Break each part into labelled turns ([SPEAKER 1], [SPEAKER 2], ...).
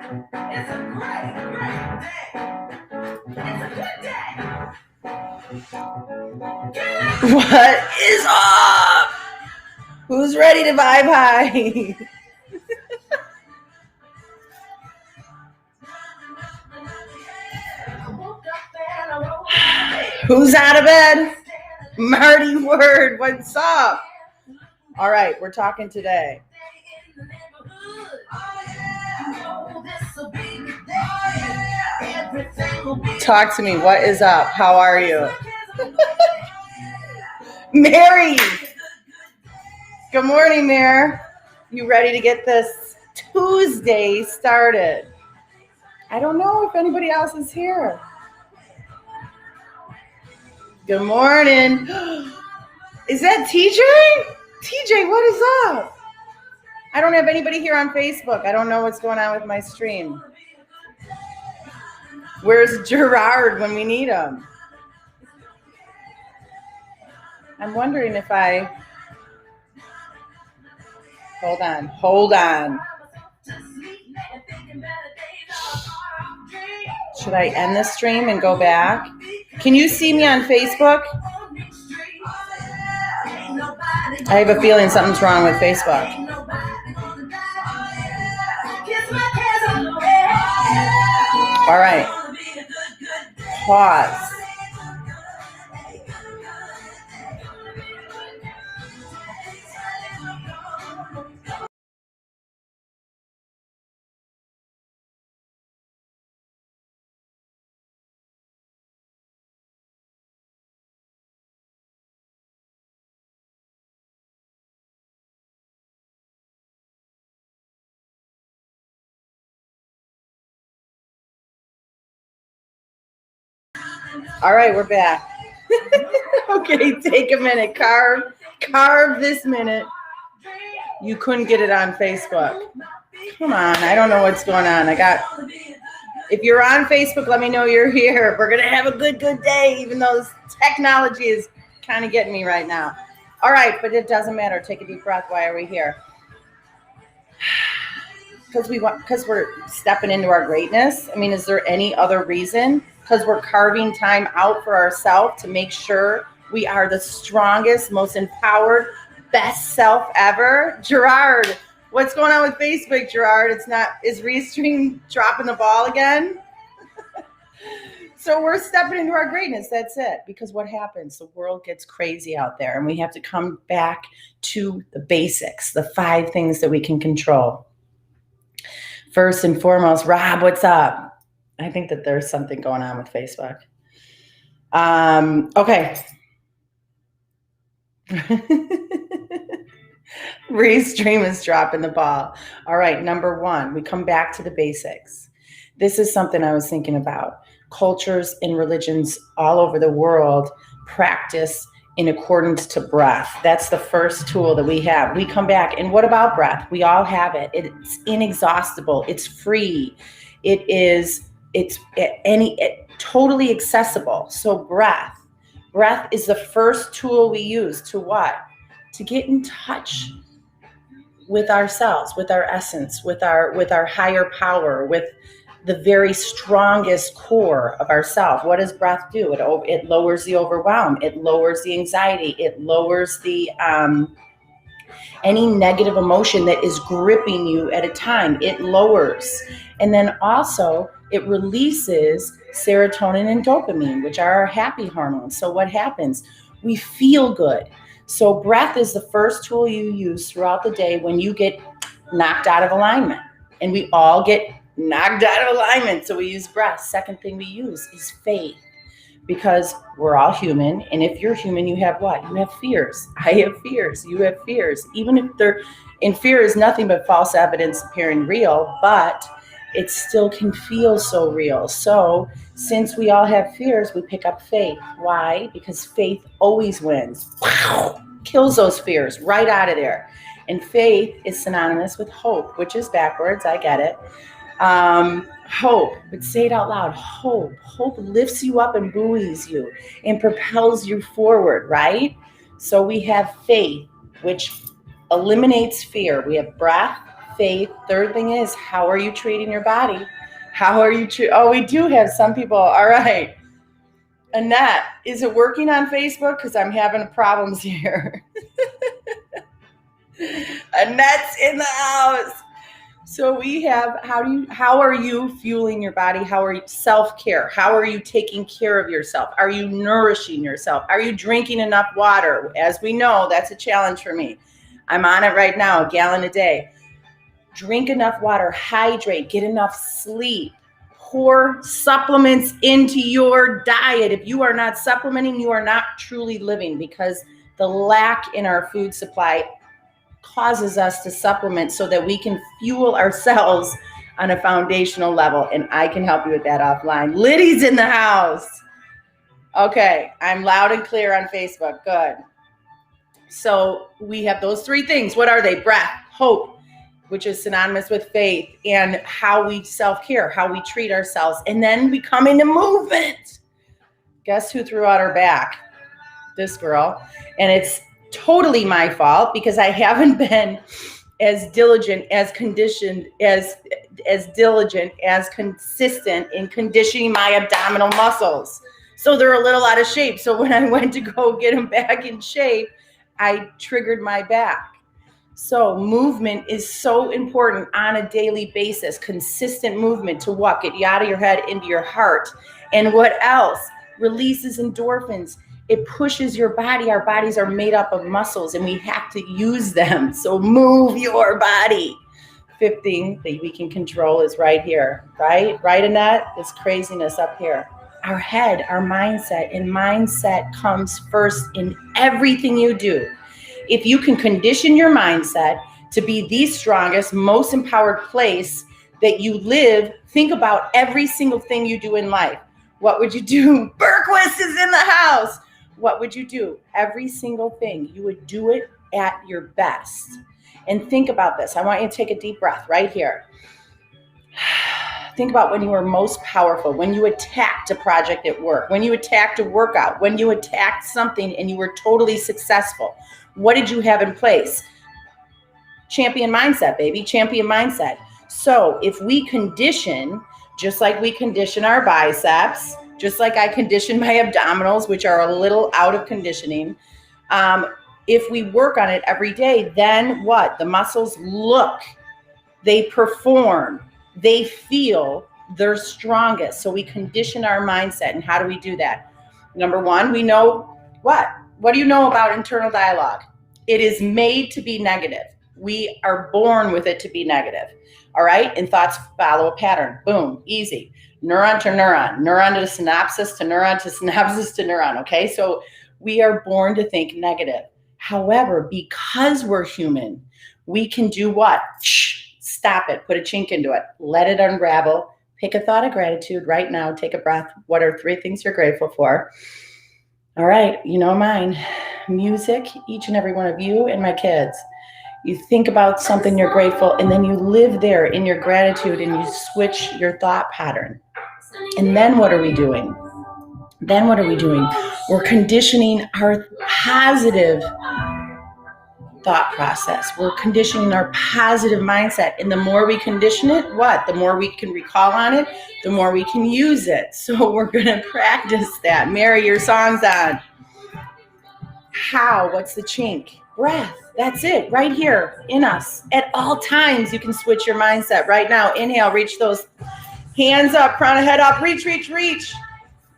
[SPEAKER 1] It's a great, great day. It's a good day. What is up? Who's ready to vibe high? Who's out of bed? Marty Word, what's up? All right, we're talking today. Talk to me. What is up? How are you? Mary. Good morning, Mary. You ready to get this Tuesday started? I don't know if anybody else is here. Good morning. Is that TJ? TJ, what is up? I don't have anybody here on Facebook. I don't know what's going on with my stream. Where's Gerard when we need him? I'm wondering if I... Hold on. Should I end the stream and go back? Can you see me on Facebook? I have a feeling something's wrong with Facebook. All right. Pause. All right, we're back. Okay, take a minute. Carve this minute. You couldn't get it on Facebook. Come on, I don't know what's going on. If you're on Facebook, let me know you're here. We're going to have a good day, even though this technology is kind of getting me right now. All right, but it doesn't matter. Take a deep breath. Why are we here? Because we're stepping into our greatness. I mean, is there any other reason? Because we're carving time out for ourselves to make sure we are the strongest, most empowered, best self ever. Gerard, what's going on with Facebook, Gerard? Is Restream dropping the ball again? So we're stepping into our greatness. That's it. Because what happens? The world gets crazy out there, and we have to come back to the basics, the 5 things that we can control. First and foremost, Rob, what's up? I think that there's something going on with Facebook. Okay. Restream is dropping the ball. All right, number 1, we come back to the basics. This is something I was thinking about. Cultures and religions all over the world practice in accordance to breath. That's the first tool that we have. We come back, and what about breath? We all have it. It's inexhaustible. It's free. It's totally accessible. So breath is the first tool we use to what? To get in touch with ourselves, with our essence, with our higher power, with the very strongest core of ourself. What does breath do? It lowers the overwhelm. It lowers the anxiety. It lowers the any negative emotion that is gripping you at a time. It lowers. And then also it releases serotonin and dopamine, which are our happy hormones. So what happens? We feel good. So breath is the first tool you use throughout the day when you get knocked out of alignment. And we all get knocked out of alignment. So we use breath. Second thing we use is faith, because we're all human. And if you're human, you have what? You have fears. I have fears. You have fears. Even if fear is nothing but false evidence appearing real, but it still can feel so real. So since we all have fears, we pick up faith. Why? Because faith always wins. Kills those fears right out of there. And faith is synonymous with hope, which is backwards. I get it. Hope, but say it out loud. Hope lifts you up and buoys you and propels you forward, right? So we have faith, which eliminates fear. We have breath, faith. Third thing is, how are you treating your body? How are you oh, we do have some people. All right. Annette, is it working on Facebook? Because I'm having problems here. Annette's in the house. So we have, how are you fueling your body? How are you self-care? How are you taking care of yourself? Are you nourishing yourself? Are you drinking enough water? As we know, that's a challenge for me. I'm on it right now, 1 gallon a day. Drink enough water, hydrate, get enough sleep, pour supplements into your diet. If you are not supplementing, you are not truly living, because the lack in our food supply causes us to supplement so that we can fuel ourselves on a foundational level. And I can help you with that offline. Liddy's in the house. Okay, I'm loud and clear on Facebook. Good. So we have those 3 things. What are they? Breath, hope, which is synonymous with faith, and how we self-care, how we treat ourselves, and then we come into movement. Guess who threw out her back? This girl. And it's totally my fault because I haven't been as diligent, as conditioned, as diligent, as consistent in conditioning my abdominal muscles. So they're a little out of shape. So when I went to go get them back in shape, I triggered my back. So movement is so important on a daily basis. Consistent movement to what? Get you out of your head into your heart. And what else? Releases endorphins. It pushes your body. Our bodies are made up of muscles and we have to use them. So move your body. 5th thing that we can control is right here, right? Right, Annette? This craziness up here. Our head, our mindset, and mindset comes first in everything you do. If you can condition your mindset to be the strongest, most empowered place that you live, think about every single thing you do in life. What would you do? Berquist is in the house. What would you do? Every single thing. You would do it at your best. And think about this. I want you to take a deep breath right here. Think about when you were most powerful, when you attacked a project at work, when you attacked a workout, when you attacked something and you were totally successful. What did you have in place? Champion mindset, baby. Champion mindset. So if we condition, just like we condition our biceps, just like I condition my abdominals, which are a little out of conditioning, if we work on it every day, then what? The muscles look, they perform, they feel their strongest. So we condition our mindset. And how do we do that? Number 1, we know what? What do you know about internal dialogue? It is made to be negative. We are born with it to be negative. All right? And thoughts follow a pattern. Boom, easy. Neuron to neuron, neuron to synapses to neuron to synapses to neuron. Okay? So we are born to think negative. However, because we're human, we can do what? Stop it. Put a chink into it. Let it unravel. Pick a thought of gratitude right now. Take a breath. What are 3 things you're grateful for? All right. You know mine. Music, each and every one of you and my kids. You think about something you're grateful, and then you live there in your gratitude and you switch your thought pattern. And then what are we doing? We're conditioning our positive thought process. We're conditioning our positive mindset. And the more we condition it, what? The more we can recall on it, the more we can use it. So we're going to practice that. Mary, your song's on. How? What's the chink? Breath. That's it. Right here in us. At all times, you can switch your mindset right now. Inhale, reach those hands up, crown of head up, reach.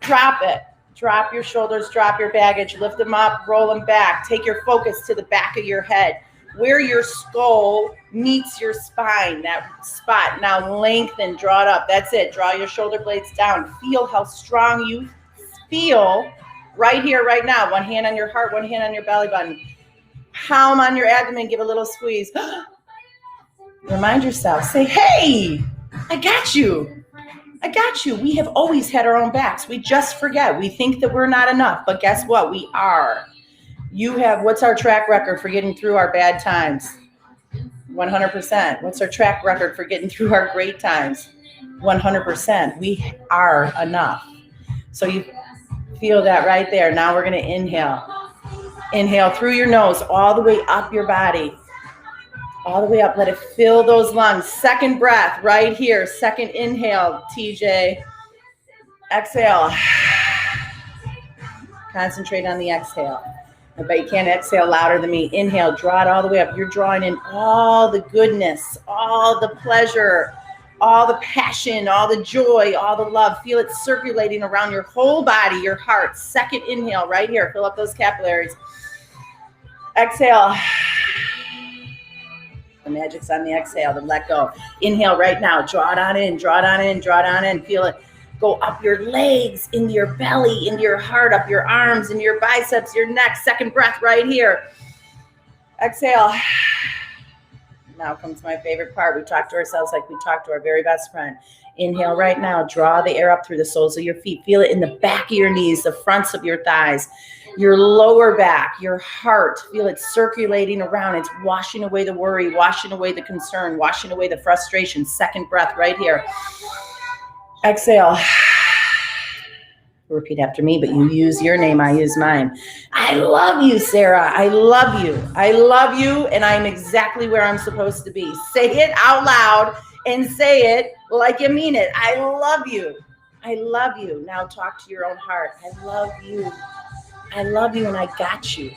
[SPEAKER 1] Drop it. Drop your shoulders, drop your baggage, lift them up, roll them back. Take your focus to the back of your head, where your skull meets your spine, that spot. Now lengthen, draw it up. That's it. Draw your shoulder blades down. Feel how strong you feel right here, right now. One hand on your heart, one hand on your belly button. Palm on your abdomen, give a little squeeze. Remind yourself, say, hey, I got you. I got you. We have always had our own backs. We just forget. We think that we're not enough, but guess what? We are. You have, what's our track record for getting through our bad times? 100%. What's our track record for getting through our great times? 100%. We are enough. So you feel that right there. Now we're going to inhale. Inhale through your nose all the way up your body. All the way up. Let it fill those lungs. Second breath right here. Second inhale, TJ. Exhale. Concentrate on the exhale. I bet you can't exhale louder than me. Inhale, draw it all the way up. You're drawing in all the goodness, all the pleasure, all the passion, all the joy, all the love. Feel it circulating around your whole body, your heart. Second inhale right here. Fill up those capillaries. Exhale. The magic's on the exhale, then let go. Inhale right now. Draw it on in, draw it on in, draw it on in. Feel it go up your legs, into your belly, into your heart, up your arms, into your biceps, your neck. Second breath right here. Exhale. Now comes my favorite part. We talk to ourselves like we talk to our very best friend. Inhale right now. Draw the air up through the soles of your feet. Feel it in the back of your knees, the fronts of your thighs, your lower back, your heart. Feel it circulating around. It's washing away the worry, washing away the concern, washing away the frustration. Second breath right here. Exhale. Repeat after me, but you use your name, I use mine. I love you, Sarah. I love you. I love you, and I'm exactly where I'm supposed to be. Say it out loud and say it like you mean it. I love you. I love you. Now talk to your own heart. I love you. I love you, and I got you.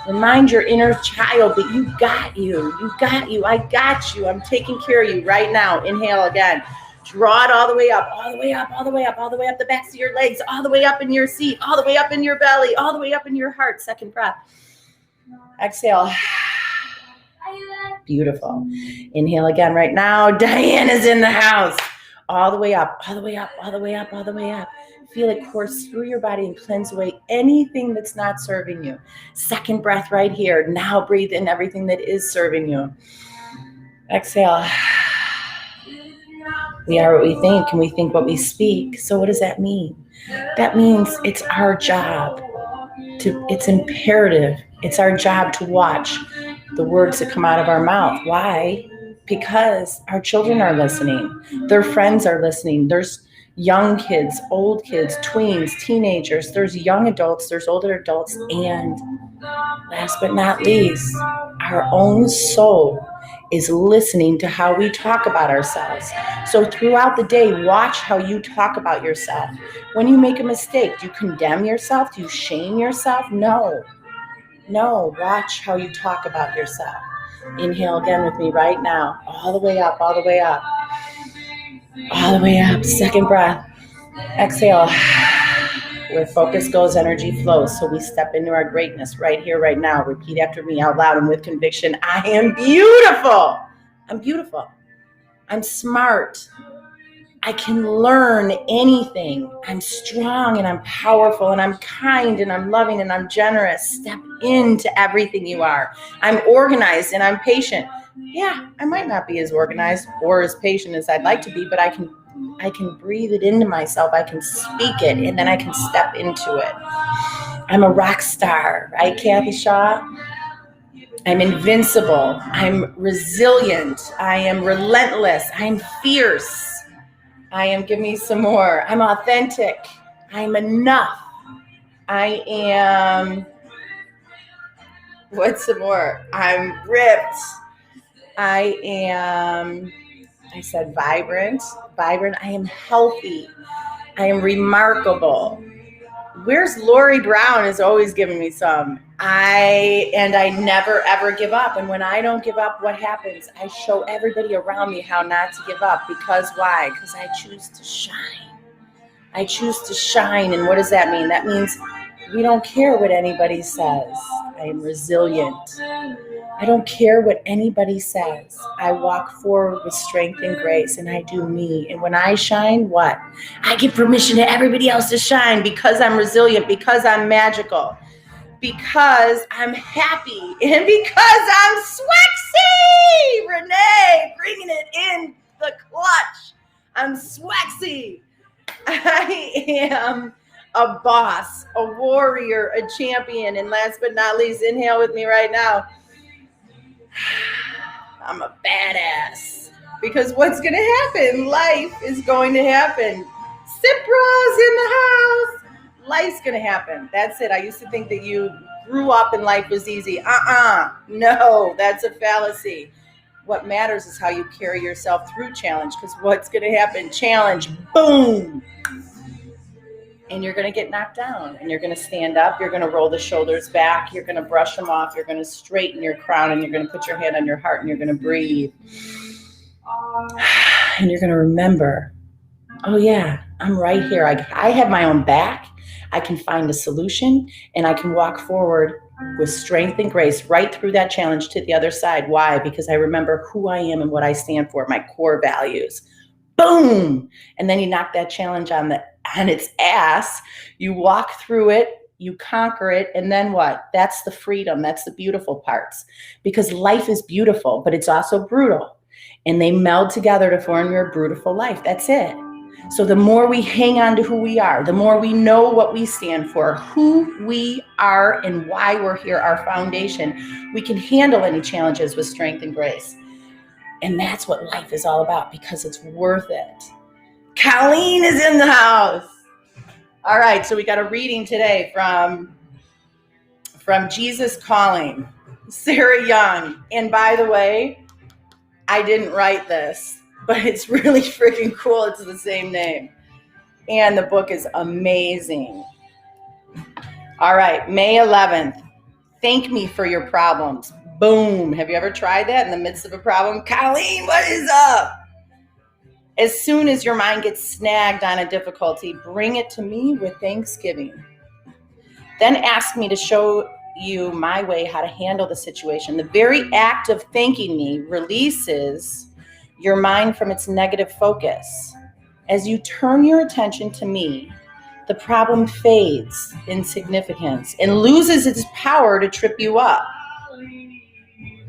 [SPEAKER 1] Remind your inner child that you got you. You got you. I got you. I'm taking care of you right now. Inhale again. Draw it all the way up, all the way up, all the way up, all the way up the backs of your legs, all the way up in your seat, all the way up in your belly, all the way up in your heart. Second breath. Exhale. Beautiful. Inhale again right now. Diane is in the house. All the way up, all the way up, all the way up, all the way up. Feel it course through your body and cleanse away anything that's not serving you. Second breath right here. Now breathe in everything that is serving you. Exhale. We are what we think, and we think what we speak. So what does that mean? That means it's our job it's imperative. It's our job to watch the words that come out of our mouth. Why? Because our children are listening. Their friends are listening. There's young kids, old kids, tweens, teenagers. There's young adults, there's older adults, and last but not least, our own soul is listening to how we talk about ourselves. So throughout the day, watch how you talk about yourself. When you make a mistake, do you condemn yourself? Do you shame yourself? No. Watch how you talk about yourself. Inhale again with me right now. All the way up, all the way up. All the way up. Second breath. Exhale. Where focus goes, energy flows. So we step into our greatness right here, right now. Repeat after me out loud and with conviction. I am beautiful. I'm beautiful. I'm smart. I can learn anything. I'm strong and I'm powerful and I'm kind and I'm loving and I'm generous. Step into everything you are. I'm organized and I'm patient. Yeah, I might not be as organized or as patient as I'd like to be, but I can breathe it into myself. I can speak it, and then I can step into it. I'm a rock star, right, Kathy Shaw? I'm invincible. I'm resilient. I am relentless. I'm fierce. Give me some more. I'm authentic. I'm enough. I am, what's some more? I'm ripped. I said vibrant. I am healthy. I am remarkable. Where's Lori Brown is always giving me some. I never ever give up. And when I don't give up, what happens? I show everybody around me how not to give up. Because why? Because I choose to shine. I choose to shine. And what does that mean? That means we don't care what anybody says. I am resilient. I don't care what anybody says. I walk forward with strength and grace, and I do me. And when I shine, what? I give permission to everybody else to shine because I'm resilient, because I'm magical, because I'm happy, and because I'm swexy. Renee, bringing it in the clutch. I'm swexy. I am a boss, a warrior, a champion. And last but not least, inhale with me right now. I'm a badass. Because what's going to happen? Life is going to happen. Cipra's in the house. Life's going to happen. That's it. I used to think that you grew up and life was easy. No, that's a fallacy. What matters is how you carry yourself through challenge, because what's going to happen? Challenge, boom. And you're going to get knocked down, and you're going to stand up. You're going to roll the shoulders back. You're going to brush them off. You're going to straighten your crown, and you're going to put your hand on your heart, and you're going to breathe. And you're going to remember, oh yeah, I'm right here. I have my own back. I can find a solution, and I can walk forward with strength and grace right through that challenge to the other side. Why? Because I remember who I am and what I stand for, my core values. Boom! And then you knock that challenge on its ass. You walk through it, you conquer it, and then what? That's the freedom. That's the beautiful parts. Because life is beautiful, but it's also brutal. And they meld together to form your beautiful life. That's it. So the more we hang on to who we are, the more we know what we stand for, who we are and why we're here, our foundation, we can handle any challenges with strength and grace. And that's what life is all about, because it's worth it. Colleen is in the house. All right, so we got a reading today from Jesus Calling, Sarah Young. And by the way, I didn't write this, but it's really freaking cool. It's the same name. And the book is amazing. All right, May 11th. Thank me for your problems. Boom. Have you ever tried that in the midst of a problem? Colleen, what is up? As soon as your mind gets snagged on a difficulty, bring it to me with thanksgiving. Then ask me to show you my way how to handle the situation. The very act of thanking me releases your mind from its negative focus. As you turn your attention to me, the problem fades in significance and loses its power to trip you up.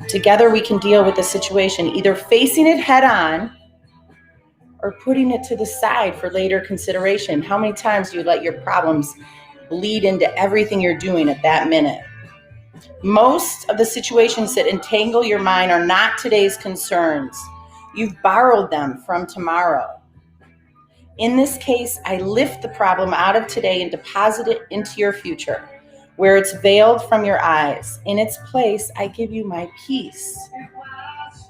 [SPEAKER 1] Together we can deal with the situation, either facing it head on or putting it to the side for later consideration. How many times do you let your problems bleed into everything you're doing at that minute? Most of the situations that entangle your mind are not today's concerns. You've borrowed them from tomorrow. In this case, I lift the problem out of today and deposit it into your future, where it's veiled from your eyes. In its place, I give you my peace,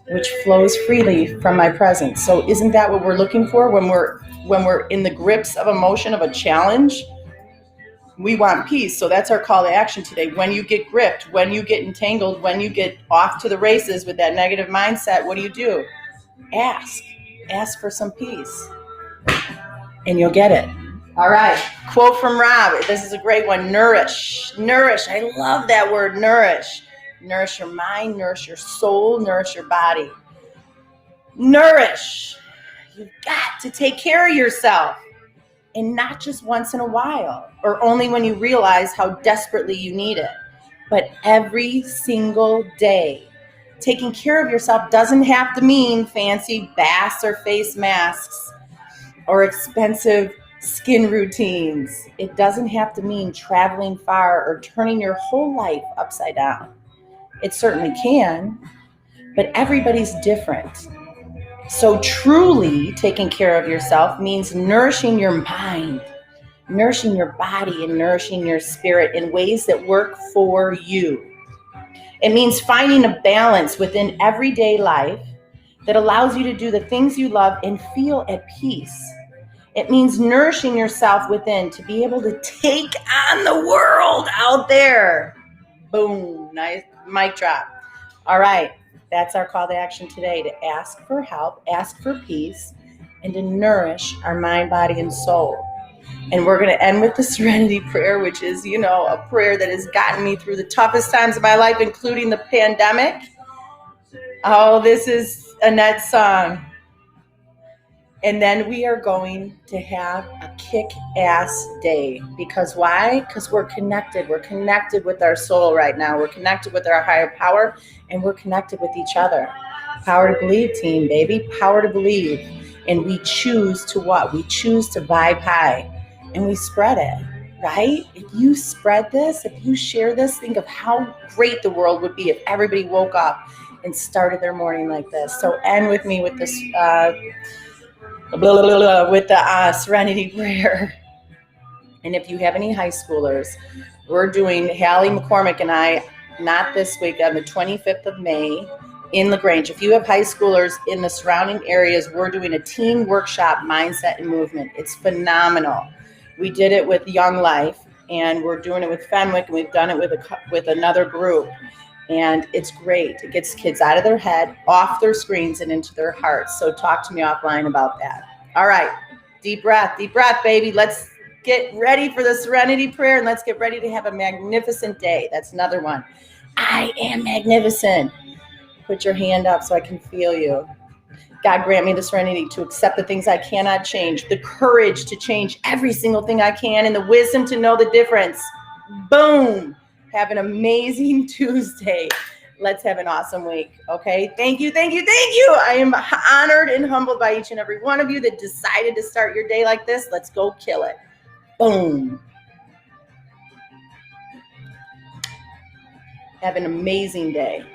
[SPEAKER 1] which flows freely from my presence. So isn't that what we're looking for when we're in the grips of emotion of a challenge? We want peace. So that's our call to action today. When you get gripped, when you get entangled, when you get off to the races with that negative mindset, what do? Ask for some peace, and you'll get it. All right. Quote from Rob. This is a great one. Nourish. I love that word, nourish. Nourish your mind, nourish your soul, nourish your body. Nourish. You've got to take care of yourself. And not just once in a while, or only when you realize how desperately you need it, but every single day. Taking care of yourself doesn't have to mean fancy baths or face masks or expensive skin routines. It doesn't have to mean traveling far or turning your whole life upside down. It certainly can, but everybody's different. So truly taking care of yourself means nourishing your mind, nourishing your body, and nourishing your spirit in ways that work for you. It means finding a balance within everyday life that allows you to do the things you love and feel at peace. It means nourishing yourself within to be able to take on the world out there. Boom, nice mic drop. All right. That's our call to action today, to ask for help, ask for peace, and to nourish our mind, body, and soul. And we're going to end with the Serenity Prayer, which is, a prayer that has gotten me through the toughest times of my life, including the pandemic. Oh, this is Annette's song. And then we are going to have a kick-ass day. Because why? Because we're connected. We're connected with our soul right now. We're connected with our higher power, and we're connected with each other. Power to believe, team, baby. Power to believe. And we choose to what? We choose to vibe high, and we spread it, right? If you spread this, if you share this, think of how great the world would be if everybody woke up and started their morning like this. So end with me with this with the Serenity Prayer. And if you have any high schoolers, we're doing, Hallie McCormick and I, not this week, on the 25th of May in LaGrange. If you have high schoolers in the surrounding areas, we're doing a team workshop, mindset and movement. It's phenomenal. We did it with Young Life, and we're doing it with Fenwick, and we've done it with another group. And it's great. It gets kids out of their head, off their screens, and into their hearts. So talk to me offline about that. All right. Deep breath, baby. Let's get ready for the serenity prayer, and let's get ready to have a magnificent day. That's another one. I am magnificent. Put your hand up so I can feel you. God, grant me the serenity to accept the things I cannot change, the courage to change every single thing I can, and the wisdom to know the difference. Boom. Have an amazing Tuesday. Let's have an awesome week. Okay. Thank you. I am honored and humbled by each and every one of you that decided to start your day like this. Let's go kill it. Boom. Have an amazing day.